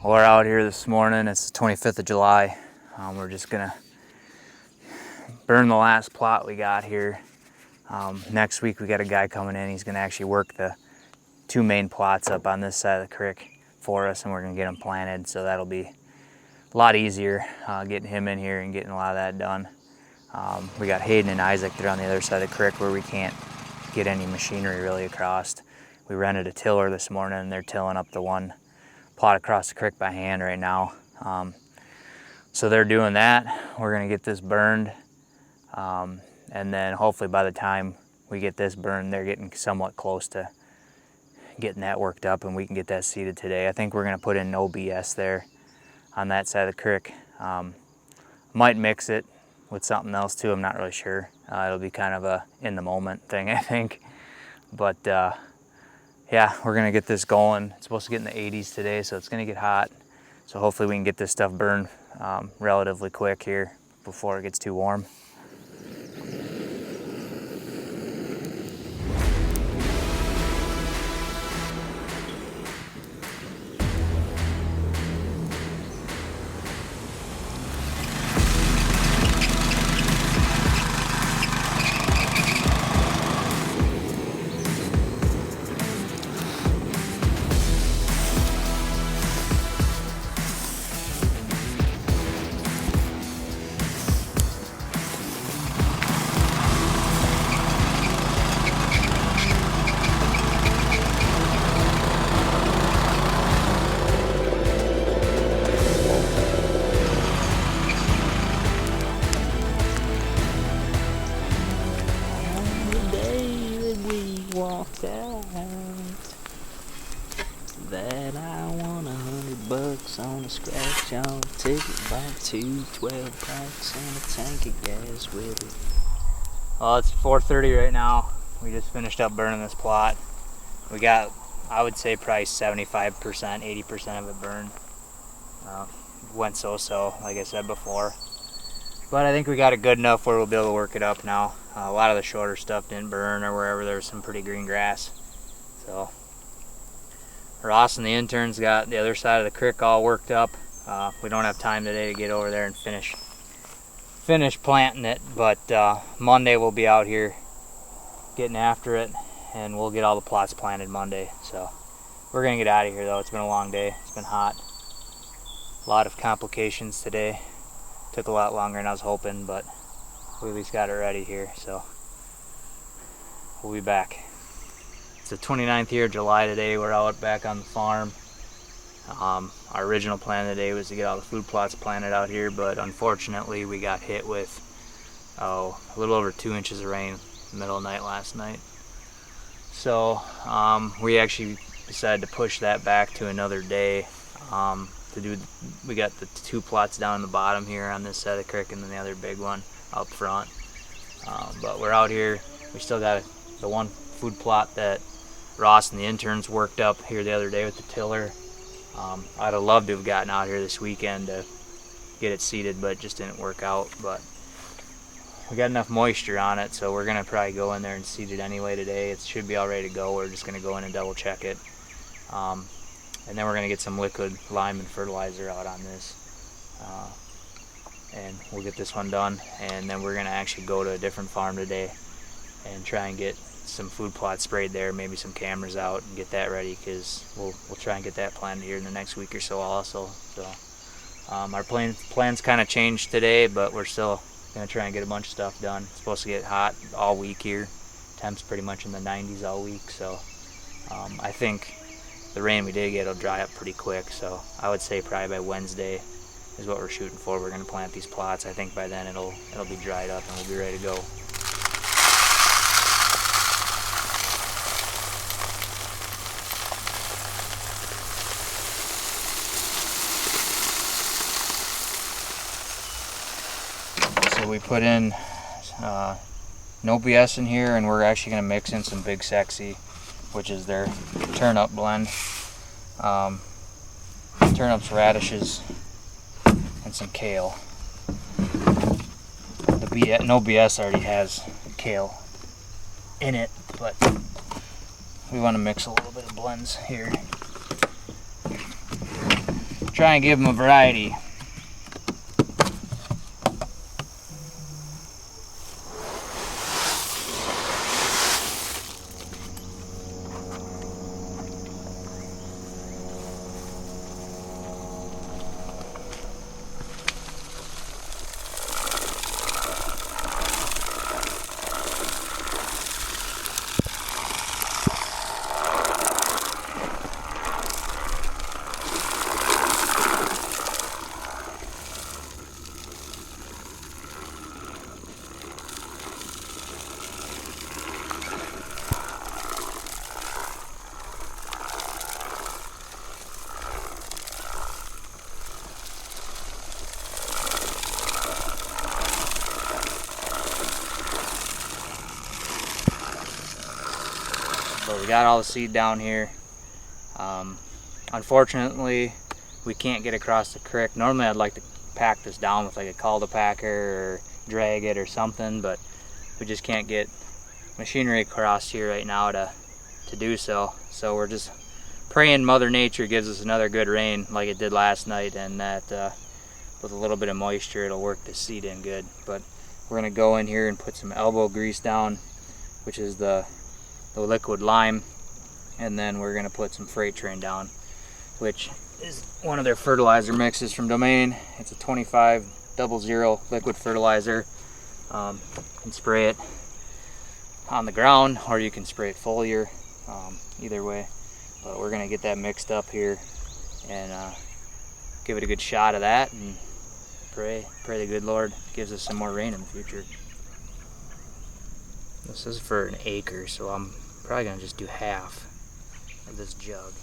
We're out here this morning. It's the 25th of July. We're just gonna burn the last plot we got here. Next week we got a guy coming in. He's gonna actually work the two main plots up on this side of the creek for us, and we're gonna get them planted. So that'll be a lot easier getting him in here and getting a lot of that done. We got Hayden and Isaac. They're on the other side of the creek where we can't get any machinery really across. We rented a tiller this morning, and they're tilling up the one plot across the creek by hand right now. So they're doing that. We're gonna get this burned, and then hopefully by the time we get this burned, they're getting somewhat close to getting that worked up, and we can get that seeded today. I think we're gonna put in no BS there on that side of the creek. Might mix it with something else too, I'm not really sure. It'll be kind of a in the moment thing, I think. But yeah, we're gonna get this going. It's supposed to get in the 80s today, so it's gonna get hot. So hopefully we can get this stuff burned relatively quick here before it gets too warm. That I won $100 on a scratch on a ticket, bought 2 12 packs and a tank of gas with it. Well, it's 4:30 right now. We just finished up burning this plot. We got, I would say, probably 75%, 80% of it burned. Went so-so, like I said before. But I think we got it good enough where we'll be able to work it up now. A lot of the shorter stuff didn't burn, or wherever there was some pretty green grass. So Ross and the interns got the other side of the creek all worked up. We don't have time today to get over there and finish planting it, but Monday we'll be out here getting after it, and we'll get all the plots planted Monday. So we're gonna get out of here though. It's been a long day. It's been hot. A lot of complications today. Took a lot longer than I was hoping, but we at least got it ready here, so we'll be back. It's the 29th year of July today. We're out back on the farm. Our original plan today was to get all the food plots planted out here, but unfortunately we got hit with a little over 2 inches of rain in the middle of the night last night. So we actually decided to push that back to another day. We got the 2 plots down in the bottom here on this side of the creek, and then the other big one up front. But we're out here. We still got the one food plot that Ross and the interns worked up here the other day with the tiller. I'd have loved to have gotten out here this weekend to get it seeded, but it just didn't work out. But we got enough moisture on it, so we're gonna probably go in there and seed it anyway today. It should be all ready to go. We're just gonna go in and double check it. And then we're gonna get some liquid lime and fertilizer out on this. And we'll get this one done, and then we're gonna actually go to a different farm today and try and get some food plots sprayed there, maybe some cameras out, and get that ready, because we'll try and get that planted here in the next week or so also. So our plans kind of changed today, but we're still gonna try and get a bunch of stuff done. It's supposed to get hot all week here. Temps pretty much in the 90s all week, so I think the rain we did get will dry up pretty quick. So I would say probably by Wednesday is what we're shooting for. We're gonna plant these plots. I think by then it'll be dried up and we'll be ready to go. So we put in no BS in here, and we're actually gonna mix in some Big Sexy, which is their turnip blend. Turnips, radishes, and some kale. The no BS already has kale in it, but we want to mix a little bit of blends here. try and give them a variety. But we got all the seed down here. Unfortunately, we can't get across the creek. Normally I'd like to pack this down with like a cultipacker or drag it or something, but we just can't get machinery across here right now to do so. So we're just praying Mother Nature gives us another good rain like it did last night, and that with a little bit of moisture it'll work this seed in good. But we're gonna go in here and put some elbow grease down, which is the liquid lime, and then we're gonna put some freight train down, which is one of their fertilizer mixes from Domain. It's a 2500 liquid fertilizer. You can spray it on the ground or you can spray it foliar, either way. But we're gonna get that mixed up here and give it a good shot of that, and pray the good Lord gives us some more rain in the future. This is for an acre, so I'm probably gonna just do half of this jug.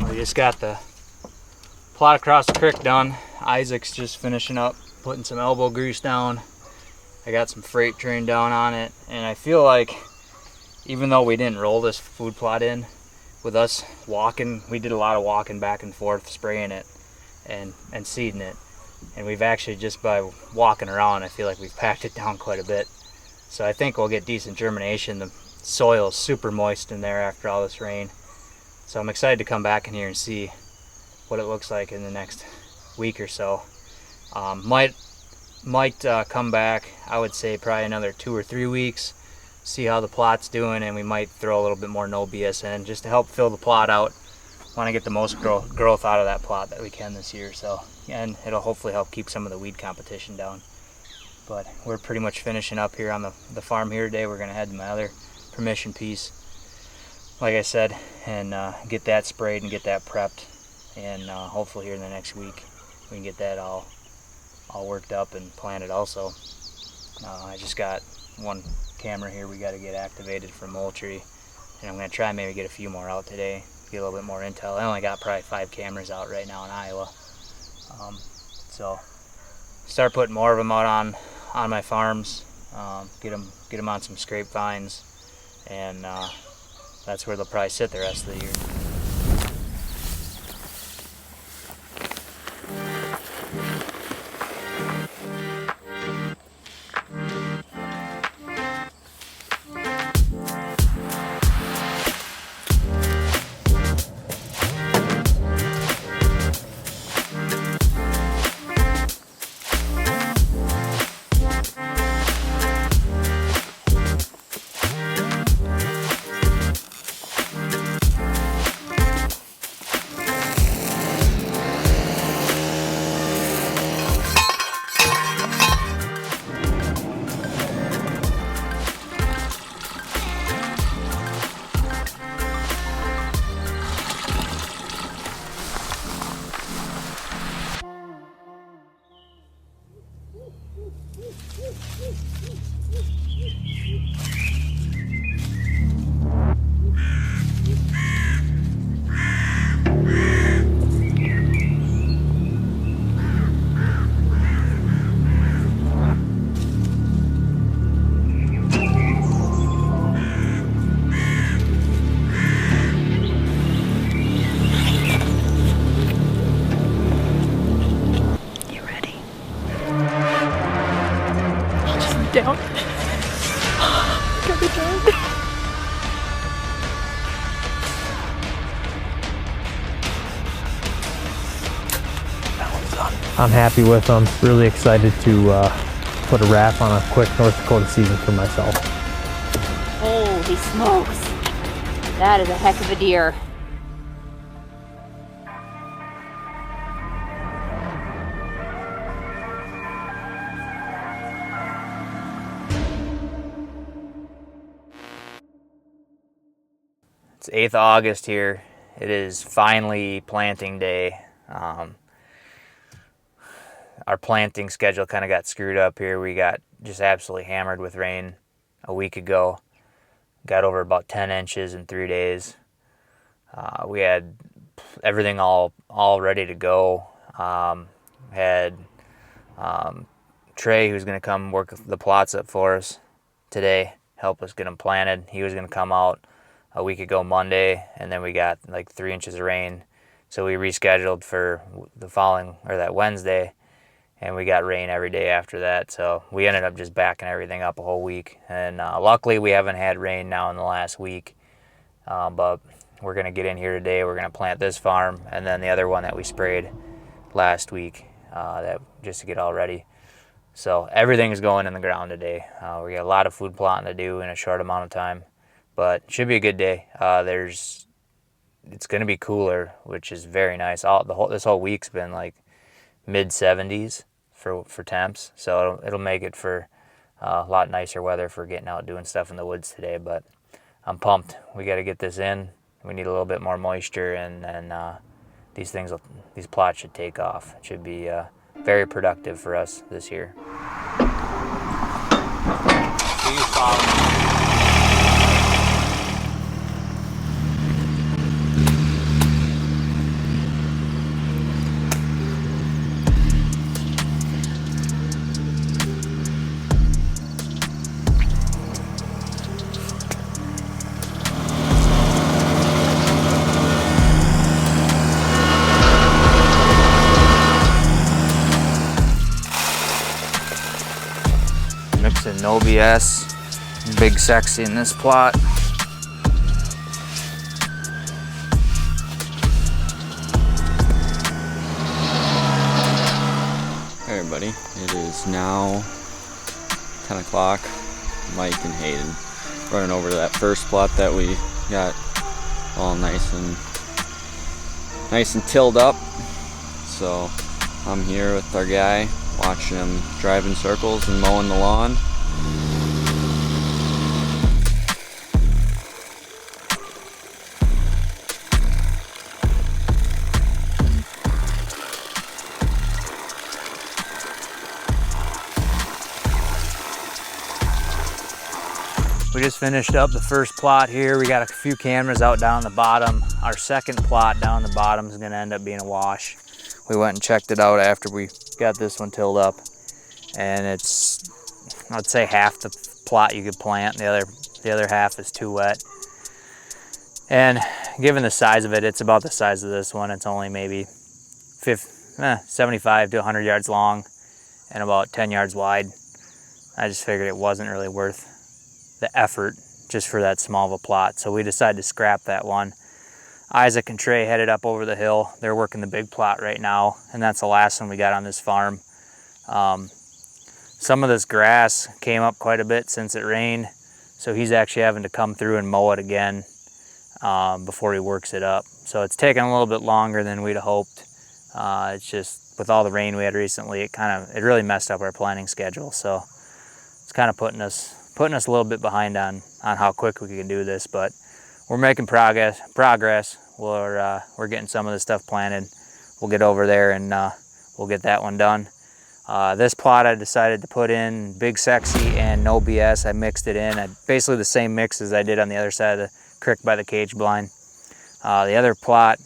We just got the plot across the creek done. Isaac's just finishing up putting some elbow grease down. I got some freight train down on it, and I feel like even though we didn't roll this food plot in, with us walking, we did a lot of walking back and forth spraying it and seeding it, and we've actually, just by walking around, I feel like we've packed it down quite a bit. So I think we'll get decent germination. The soil is super moist in there after all this rain. So I'm excited to come back in here and see what it looks like in the next week or so. Might come back, I would say probably another 2 or 3 weeks, see how the plot's doing, and we might throw a little bit more no BS in just to help fill the plot out. Want to get the most growth out of that plot that we can this year, so, and it'll hopefully help keep some of the weed competition down. But we're pretty much finishing up here on the farm here today. We're going to head to my other permission piece, like I said, and get that sprayed and get that prepped, and hopefully here in the next week we can get that all worked up and planted also. I just got one camera here we got to get activated for Moultrie, and I'm going to try and maybe get a few more out today, get a little bit more intel. I only got probably 5 cameras out right now in Iowa, so start putting more of them out on my farms, get them on some scrape vines, and that's where they'll probably sit the rest of the year. I'm happy with them. Really excited to put a wrap on a quick North Dakota season for myself. Holy smokes. That is a heck of a deer. It's 8th of August here. It is finally planting day. Our planting schedule kind of got screwed up here. We got just absolutely hammered with rain a week ago. Got over about 10 inches in 3 days. We had everything all ready to go. Had Trey, who's going to come work the plots up for us today, help us get them planted. He was going to come out a week ago Monday, and then we got like 3 inches of rain. So we rescheduled for the following, or that Wednesday, and we got rain every day after that. So we ended up just backing everything up a whole week. And luckily we haven't had rain now in the last week. But we're going to get in here today. We're going to plant this farm and then the other one that we sprayed last week, that just to get all ready. So everything is going in the ground today. We got a lot of food plotting to do in a short amount of time, but it should be a good day. It's going to be cooler, which is very nice. This whole week's been like mid-70s for temps, so it'll make it for a lot nicer weather for getting out doing stuff in the woods today. But I'm pumped. We got to get this in. We need a little bit more moisture, and these plots should take off. It should be very productive for us this year. Mixing no BS, big sexy in this plot. Hey everybody, it is now 10 o'clock. Mike and Hayden running over to that first plot that we got all nice and tilled up. So I'm here with our guy, watching him drive in circles and mowing the lawn. We just finished up the first plot here. We got a few cameras out down the bottom. Our second plot down the bottom is gonna end up being a wash. We went and checked it out after we got this one tilled up, and it's, I'd say, half the plot you could plant. The other half is too wet. And given the size of it, it's about the size of this one. It's only maybe 75 to 100 yards long and about 10 yards wide. I just figured it wasn't really worth the effort just for that small of a plot, so we decided to scrap that one. Isaac and Trey headed up over the hill. They're working the big plot right now, and that's the last one we got on this farm. Some of this grass came up quite a bit since it rained, so he's actually having to come through and mow it again before he works it up. So it's taking a little bit longer than we'd hoped. It's just with all the rain we had recently, it really messed up our planting schedule. So it's kind of putting us a little bit behind on how quick we can do this, but we're making progress. We're getting some of this stuff planted. We'll get over there and we'll get that one done. This plot I decided to put in Big Sexy and No BS. I mixed it in. Basically the same mix as I did on the other side of the creek by the cage blind. The other plot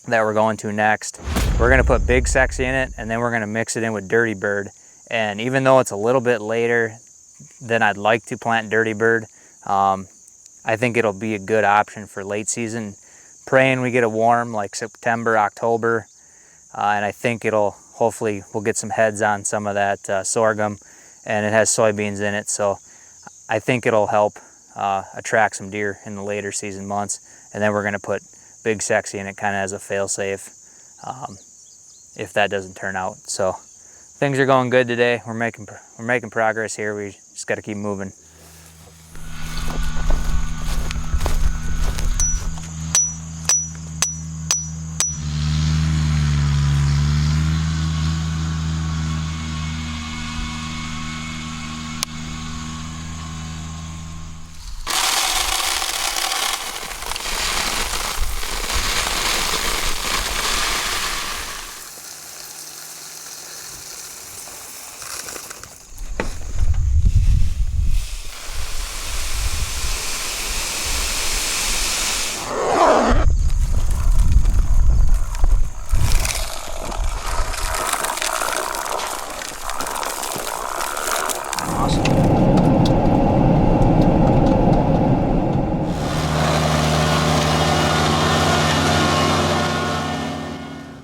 that we're going to next, we're gonna put Big Sexy in it, and then we're gonna mix it in with Dirty Bird. And even though it's a little bit later than I'd like to plant Dirty Bird, I think it'll be a good option for late season. Praying we get a warm like September, October, and I think hopefully we'll get some heads on some of that sorghum, and it has soybeans in it, so I think it'll help attract some deer in the later season months. And then we're gonna put Big Sexy in it kind of as a fail-safe. if that doesn't turn out. So things are going good today. We're making progress here. We just got to keep moving.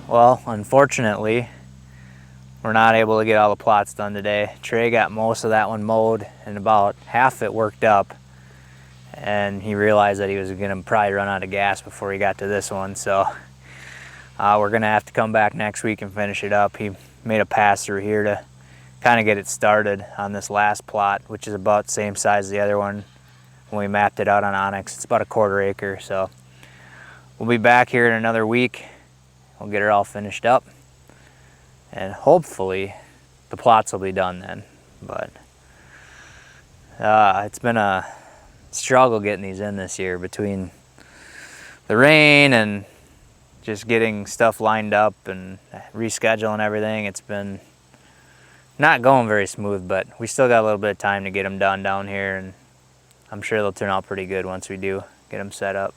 Well, unfortunately, we're not able to get all the plots done today. Trey got most of that one mowed and about half it worked up, and he realized that he was gonna probably run out of gas before he got to this one. So we're gonna have to come back next week and finish it up. He made a pass through here to kind of get it started on this last plot, which is about the same size as the other one when we mapped it out on Onyx. It's about a 1/4 acre. So we'll be back here in another week. We'll get it all finished up, and hopefully the plots will be done then. But it's been a struggle getting these in this year between the rain and just getting stuff lined up and rescheduling everything. It's been not going very smooth, but we still got a little bit of time to get them done down here, and I'm sure they'll turn out pretty good once we do get them set up.